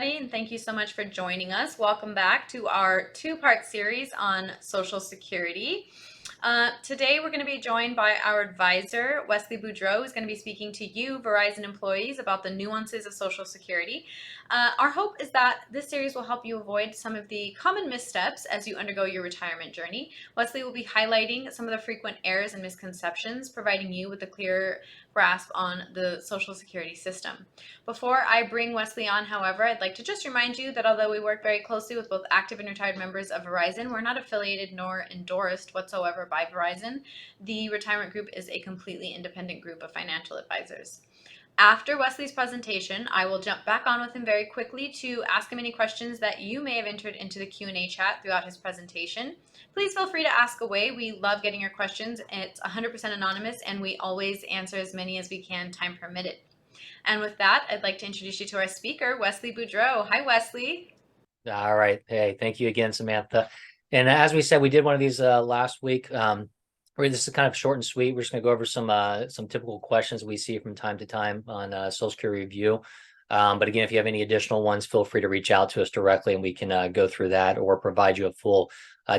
everybody, and thank you so much for joining us. Welcome back to our two-part series on Social Security. Today, we're going to be joined by our advisor, Wesley Boudreaux, who's going to be speaking to you, Verizon employees, about the nuances of Social Security. Our hope is that this series will help you avoid some of the common missteps as you undergo your retirement journey. Wesley will be highlighting some of the frequent errors and misconceptions, providing you with a clear grasp on the Social Security system. Before I bring Wesley on, however, I'd like to just remind you that although we work very closely with both active and retired members of Verizon, we're not affiliated nor endorsed whatsoever by Verizon. The retirement group is a completely independent group of financial advisors. After Wesley's presentation, I will jump back on with him very quickly to ask him any questions that you may have entered into the Q&A chat throughout his presentation. Please feel free to ask away. We love getting your questions. It's 100% anonymous, and we always answer as many as we can, time permitted. And with that, I'd like to introduce you to our speaker, Wesley Boudreaux. Hi, Wesley. All right. Hey, thank you again, Samantha. And as we said, we did one of these last week. Where this is kind of short and sweet. We're just going to go over some typical questions we see from time to time on Social Security Review. But again, if you have any additional ones, feel free to reach out to us directly, and we can go through that or provide you a full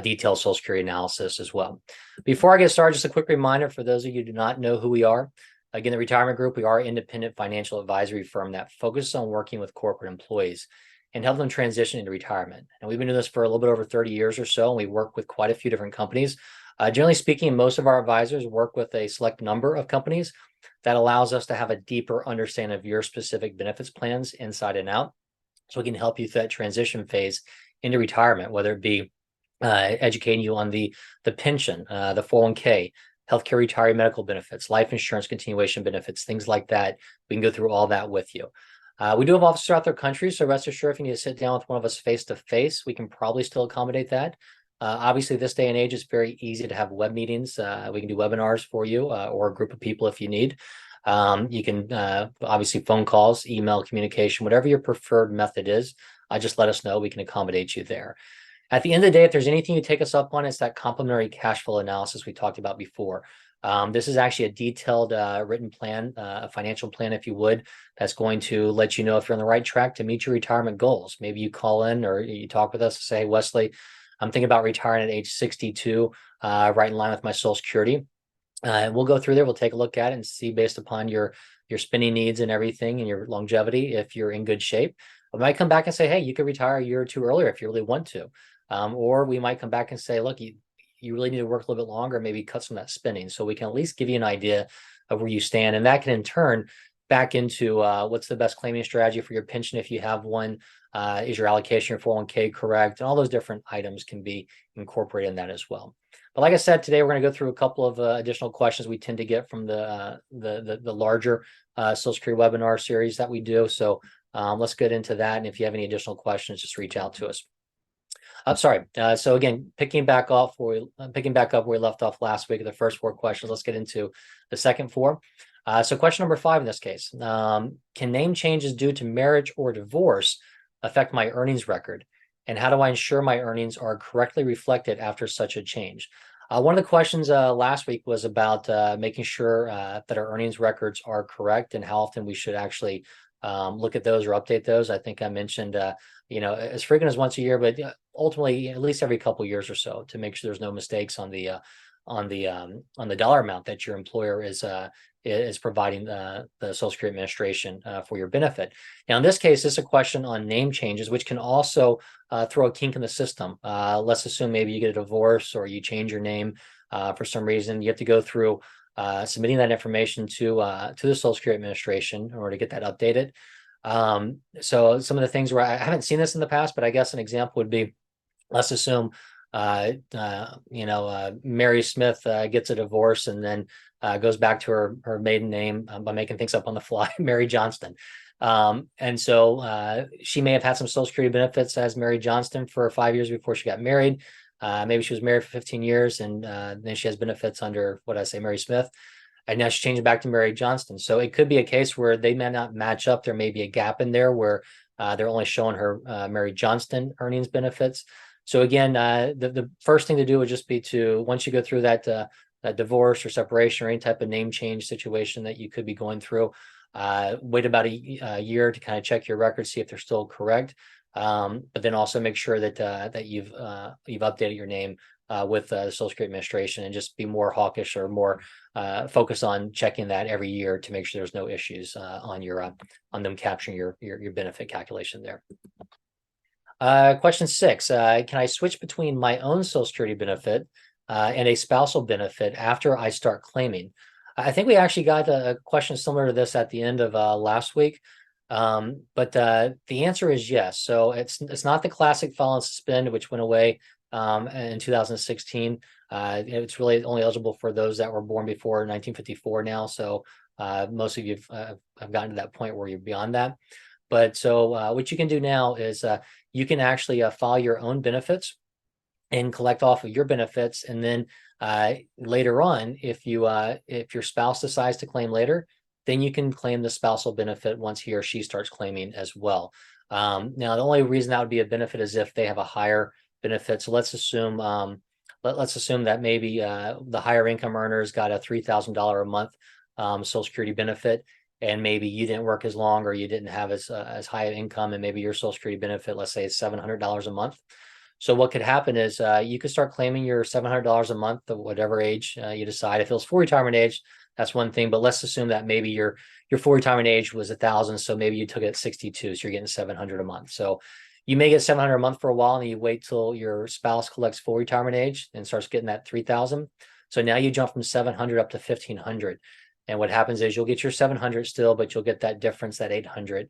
detailed Social Security analysis as well. Before I get started, just a quick reminder for those of you who do not know who we are. Again, the Retirement Group, we are an independent financial advisory firm that focuses on working with corporate employees and help them transition into retirement. And we've been doing this for a little bit over 30 years or so, and we work with quite a few different companies. Generally speaking, most of our advisors work with a select number of companies. That allows us to have a deeper understanding of your specific benefits plans inside and out. So we can help you through that transition phase into retirement, whether it be educating you on the pension, the 401k, healthcare retiree medical benefits, life insurance continuation benefits, things like that. We can go through all that with you. We do have offices throughout the country, so rest assured if you need to sit down with one of us face-to-face, we can probably still accommodate that. Obviously, this day and age, it's very easy to have web meetings. We can do webinars for you or a group of people if you need. You can obviously phone calls, email communication, whatever your preferred method is. Just let us know. We can accommodate you there. At the end of the day, if there's anything you take us up on, it's that complementary cash flow analysis we talked about before. This is actually a detailed written plan, a financial plan, if you would, that's going to let you know if you're on the right track to meet your retirement goals. Maybe you call in or you talk with us and say, hey, Wesley, I'm thinking about retiring at age 62, right in line with my Social Security. We'll go through there. We'll take a look at it and see based upon your spending needs and everything and your longevity, if you're in good shape. We might come back and say, hey, you could retire a year or two earlier if you really want to. Or we might come back and say, look, you really need to work a little bit longer, maybe cut some of that spending. So we can at least give you an idea of where you stand. And that can in turn back into what's the best claiming strategy for your pension if you have one. Is your allocation, your 401k correct? And all those different items can be incorporated in that as well. But like I said, today we're going to go through a couple of additional questions we tend to get from the larger Social Security webinar series that we do. So let's get into that. And if you have any additional questions, just reach out to us. I'm sorry. So again, picking back up where we left off last week, the first four questions, let's get into the second four. So question number 5 in this case, can name changes due to marriage or divorce affect my earnings record? And how do I ensure my earnings are correctly reflected after such a change? One of the questions last week was about making sure that our earnings records are correct and how often we should actually look at those or update those. I think I mentioned, as frequent as once a year, but ultimately at least every couple of years or so to make sure there's no mistakes on the dollar amount that your employer is providing the Social Security Administration for your benefit. Now, in this case, this is a question on name changes, which can also throw a kink in the system. Let's assume maybe you get a divorce or you change your name for some reason. You have to go through submitting that information to the Social Security Administration in order to get that updated. So some of the things where I haven't seen this in the past, but I guess an example would be, let's assume Mary Smith gets a divorce and then goes back to her maiden name by making things up on the fly, Mary Johnston. And so she may have had some Social Security benefits as Mary Johnston for 5 years before she got married. Maybe she was married for 15 years and then she has benefits under, Mary Smith. And now she's changing back to Mary Johnston. So it could be a case where they may not match up. There may be a gap in there where they're only showing her Mary Johnston earnings benefits. So again, the first thing to do would just be to, once you go through that divorce or separation or any type of name change situation that you could be going through, Wait about a year to kind of check your records, see if they're still correct. But then also make sure that you've updated your name with the Social Security Administration, and just be more hawkish or more focus on checking that every year to make sure there's no issues on them capturing your benefit calculation there. Question 6, can I switch between my own Social Security benefit and a spousal benefit after I start claiming? I think we actually got a question similar to this at the end of last week. But the answer is yes. So it's not the classic file and suspend, which went away in 2016. It's really only eligible for those that were born before 1954 now. So most of you have gotten to that point where you're beyond that. But so what you can do now is you can actually file your own benefits and collect off of your benefits, and then later on, if your spouse decides to claim later, then you can claim the spousal benefit once he or she starts claiming as well. Now, the only reason that would be a benefit is if they have a higher benefit. So let's assume that maybe the higher income earners got a $3,000 a month Social Security benefit, and maybe you didn't work as long, or you didn't have as high an income, and maybe your Social Security benefit, let's say, is $700 a month. So what could happen is you could start claiming your $700 a month at whatever age you decide. If it was full retirement age, that's one thing. But let's assume that maybe your full retirement age was 1,000, so maybe you took it at 62, so you're getting 700 a month. So you may get 700 a month for a while, and you wait till your spouse collects full retirement age and starts getting that 3,000. So now you jump from 700 up to 1,500. And what happens is you'll get your 700 still, but you'll get that difference, that 800,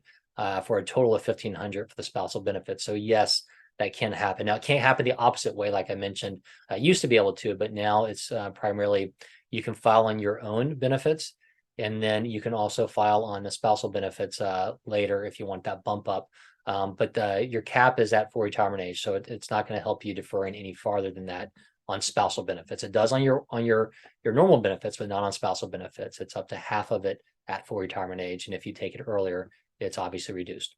for a total of 1,500 for the spousal benefit. So yes, that can happen. Now, it can't happen the opposite way, like I mentioned. Used to be able to, but now it's primarily you can file on your own benefits, and then you can also file on the spousal benefits later if you want that bump up. But your cap is at full retirement age, so it's not going to help you deferring any farther than that on spousal benefits. It does on your normal benefits, but not on spousal benefits. It's up to half of it at full retirement age, and if you take it earlier, it's obviously reduced.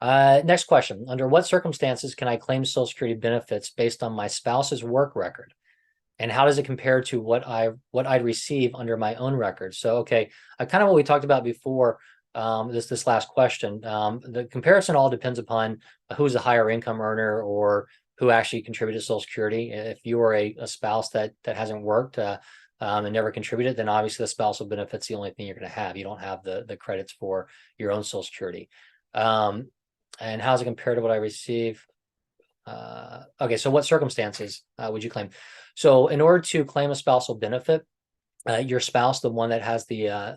Next question. Under what circumstances can I claim Social Security benefits based on my spouse's work record? And how does it compare to what I'd receive under my own record? So, okay, kind of what we talked about before, this last question. The comparison all depends upon who's a higher income earner or who actually contributed to Social Security. If you are a spouse that hasn't worked and never contributed, then obviously the spousal benefit's the only thing you're going to have. You don't have the credits for your own Social Security. And how does it compare to what I receive? Okay, so what circumstances would you claim? So in order to claim a spousal benefit, your spouse, the one that has the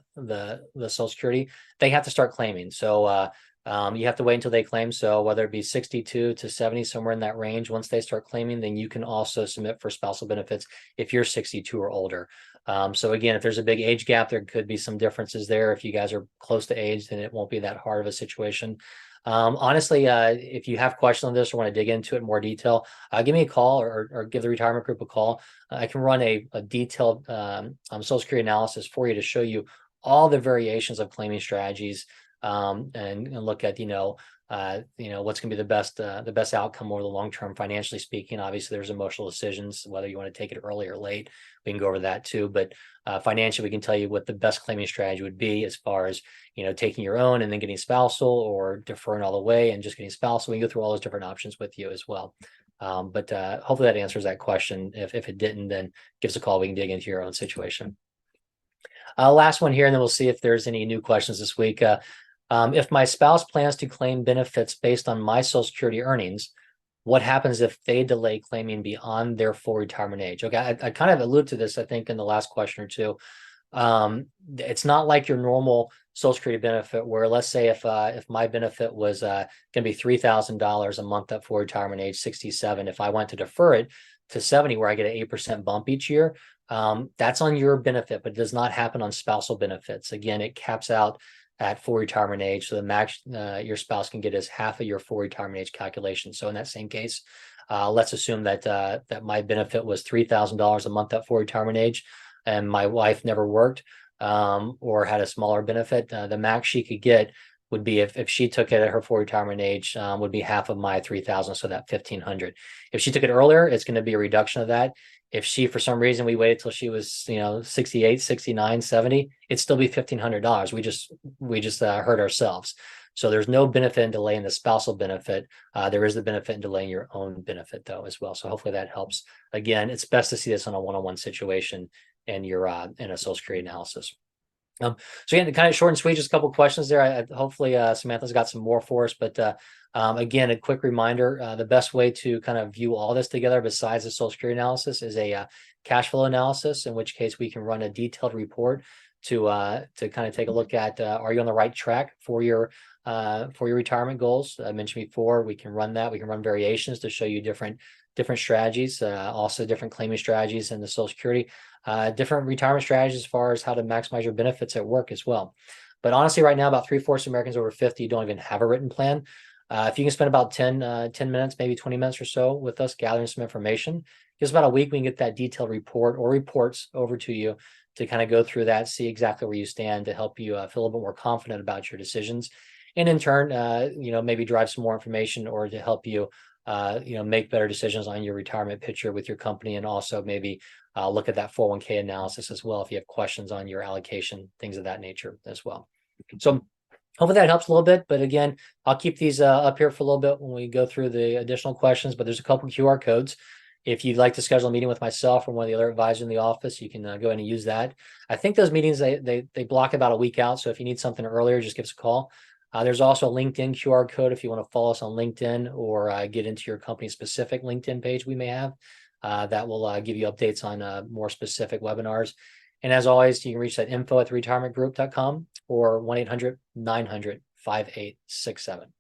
Social Security, they have to start claiming. So you have to wait until they claim. So whether it be 62 to 70, somewhere in that range, once they start claiming, then you can also submit for spousal benefits if you're 62 or older. So again, if there's a big age gap, there could be some differences there. If you guys are close to age, then it won't be that hard of a situation. Honestly, if you have questions on this or want to dig into it in more detail, give me a call or give the retirement group a call. I can run a detailed Social Security analysis for you to show you all the variations of claiming strategies, and look at what's going to be the best outcome over the long term, financially speaking. Obviously, there's emotional decisions whether you want to take it early or late. We can go over that too, but financially, we can tell you what the best claiming strategy would be as far as taking your own and then getting spousal, or deferring all the way and just getting spousal. We can go through all those different options with you as well. But hopefully that answers that question. If it didn't, then give us a call. We can dig into your own situation. Last one here, and then we'll see if there's any new questions this week. If my spouse plans to claim benefits based on my Social Security earnings, what happens if they delay claiming beyond their full retirement age? Okay, I kind of alluded to this, I think, in the last question or two. It's not like your normal Social Security benefit, where let's say if my benefit was going to be $3,000 a month at full retirement age 67, if I went to defer it to 70, where I get an 8% bump each year, that's on your benefit, but it does not happen on spousal benefits. Again, it caps out at full retirement age, so the max your spouse can get is half of your full retirement age calculation. So in that same case, let's assume that my benefit was $3,000 a month at full retirement age, and my wife never worked or had a smaller benefit. The max she could get would be if she took it at her full retirement age, would be half of my 3,000, so that 1,500. If she took it earlier, it's going to be a reduction of that. If she, for some reason, we waited till she was, 68, 69, 70, it'd still be $1,500. We just hurt ourselves. So there's no benefit in delaying the spousal benefit. There is the benefit in delaying your own benefit though as well. So hopefully that helps. Again, it's best to see this on a one-on-one situation and you're in a Social Security analysis. So again, kind of short and sweet, just a couple of questions there. Hopefully Samantha's got some more for us, but again, a quick reminder, the best way to kind of view all this together besides the Social Security analysis is a cash flow analysis, in which case we can run a detailed report to kind of take a look at, are you on the right track for your retirement goals? I mentioned before, we can run that. We can run variations to show you different strategies, also different claiming strategies in the Social Security, different retirement strategies as far as how to maximize your benefits at work as well. But honestly, right now, about 3/4 of Americans over 50 don't even have a written plan. If you can spend about 10 minutes, maybe 20 minutes or so with us gathering some information, just about a week, we can get that detailed report or reports over to you to kind of go through that, see exactly where you stand, to help you feel a little bit more confident about your decisions. And in turn, maybe drive some more information or to help you, make better decisions on your retirement picture with your company, and also maybe look at that 401k analysis as well if you have questions on your allocation, things of that nature as well. So hopefully that helps a little bit. But again, I'll keep these up here for a little bit when we go through the additional questions, but there's a couple QR codes. If you'd like to schedule a meeting with myself or one of the other advisors in the office, you can go ahead and use that. I think those meetings, they block about a week out. So if you need something earlier, just give us a call. There's also a LinkedIn QR code if you want to follow us on LinkedIn or get into your company specific LinkedIn page we may have. That will give you updates on more specific webinars. And as always, you can reach that info@retirementgroup.com or 1-800-900-5867.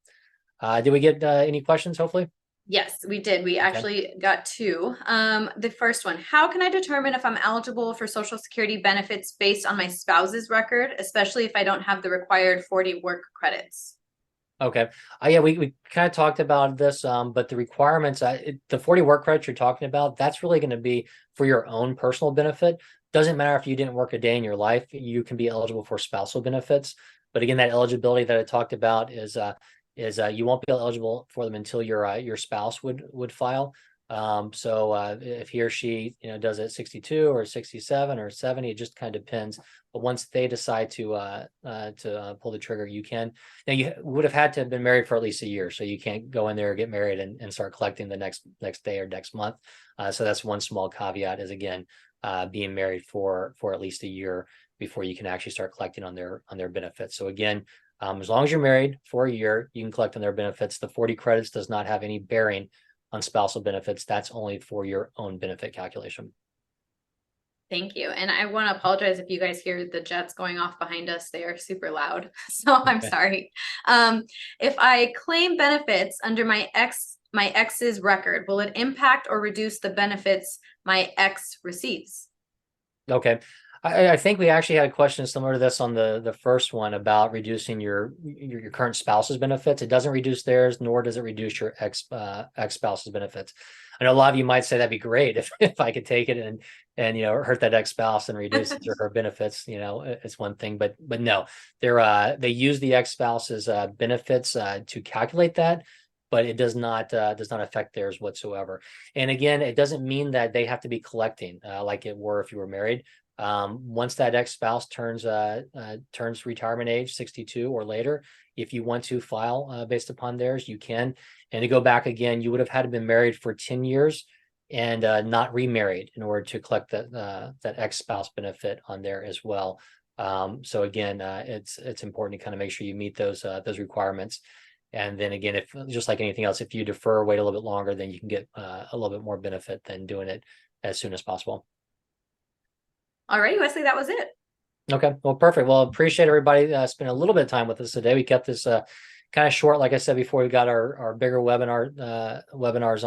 Did we get any questions, hopefully? Yes, we did. We actually got two. The first one, how can I determine if I'm eligible for Social Security benefits based on my spouse's record, especially if I don't have the required 40 work credits? Okay. Yeah, we kind of talked about this, but the requirements, the 40 work credits you're talking about, that's really going to be for your own personal benefit. Doesn't matter if you didn't work a day in your life, you can be eligible for spousal benefits. But again, that eligibility that I talked about is you won't be eligible for them until your spouse would file. So if he or she does it 62 or 67 or 70, it just kind of depends. But once they decide to pull the trigger, you can. Now you would have had to have been married for at least a year, so you can't go in there, get married, and start collecting the next day or next month. So that's one small caveat, is again being married for at least a year before you can actually start collecting on their benefits. So again, as long as you're married for a year, you can collect on their benefits. The 40 credits does not have any bearing on spousal benefits. That's only for your own benefit calculation. Thank you. And I want to apologize if you guys hear the jets going off behind us. They are super loud. So I'm sorry. If I claim benefits under my ex's record, will it impact or reduce the benefits my ex receives? Okay. I think we actually had a question similar to this on the first one about reducing your current spouse's benefits. It doesn't reduce theirs, nor does it reduce your ex spouse's benefits. I know a lot of you might say that'd be great if I could take it and hurt that ex spouse and reduce his or her benefits. It's one thing, but no, they use the ex spouse's benefits to calculate that, but it does not affect theirs whatsoever. And again, it doesn't mean that they have to be collecting like it were if you were married. Once that ex-spouse turns retirement age 62 or later, if you want to file based upon theirs, you can. And to go back again, you would have had to been married for 10 years and not remarried in order to collect that ex-spouse benefit on there as well. So again, it's important to kind of make sure you meet those requirements. And then again, if just like anything else, if you defer, wait a little bit longer, then you can get a little bit more benefit than doing it as soon as possible. All right, Wesley, that was it. Okay, well, perfect. Well, appreciate everybody spending a little bit of time with us today. We kept this kind of short, like I said before. We got our bigger webinars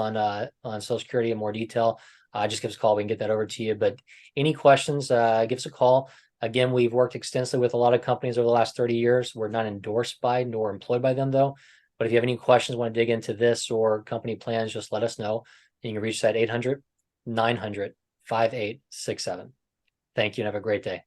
on Social Security in more detail. Just give us a call. We can get that over to you. But any questions, give us a call. Again, we've worked extensively with a lot of companies over the last 30 years. We're not endorsed by nor employed by them, though. But if you have any questions, want to dig into this or company plans, just let us know. You can reach that 800-900-5867. Thank you and have a great day.